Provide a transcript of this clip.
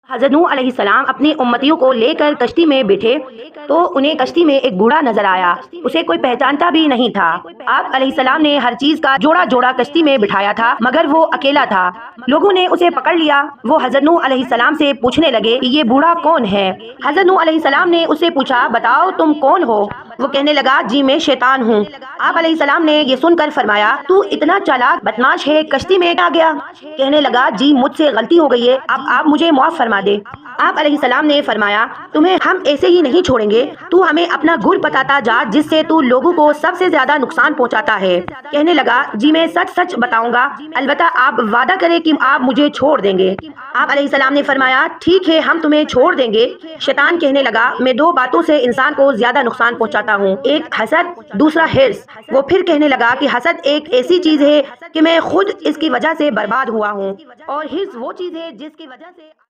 हज़रत नूह अलैहिस्सलाम अपनी उम्मतियों को लेकर कश्ती में बैठे तो उन्हें कश्ती में एक बूढ़ा नजर आया। उसे कोई पहचानता भी नहीं था। आप अलैहिस्सलाम ने हर चीज का जोड़ा जोड़ा कश्ती में बिठाया था, मगर वो अकेला था। लोगों ने उसे पकड़ लिया। वो हज़रत नूह अलैहिस्सलाम से पूछने लगे कि ये बूढ़ा कौन है। हज़रत नूह अलैहिस्सलाम ने उससे पूछा, बताओ तुम कौन हो। वो कहने लगा, जी मैं शैतान हूँ। आप अलैहिस्सलाम ने ये सुनकर फरमाया, तू इतना चालाक बदमाश है, कश्ती में आ गया। कहने लगा, जी मुझसे गलती हो गई है, अब आप मुझे माफ फरमा दे। आप अलैहिस्सलाम ने फरमाया, तुम्हें हम ऐसे ही नहीं छोड़ेंगे, तू हमें अपना गुर बताता जा जिससे तू लोगों को सबसे ज्यादा नुकसान पहुंचाता है। कहने लगा, जी मैं सच सच बताऊंगा, अलबत्ता आप वादा करें कि आप मुझे छोड़ देंगे। आप अलैहिस्सलाम ने फरमाया, ठीक है हम तुम्हें छोड़ देंगे। शैतान कहने लगा, मैं दो बातों से इंसान को ज्यादा नुकसान पहुंचाता हूँ, एक हसद, दूसरा हिर्स। वो फिर कहने लगा कि हसद एक ऐसी चीज है कि मैं खुद इसकी वजह से बर्बाद हुआ हूँ, और हिर्स वो चीज है जिसकी वजह से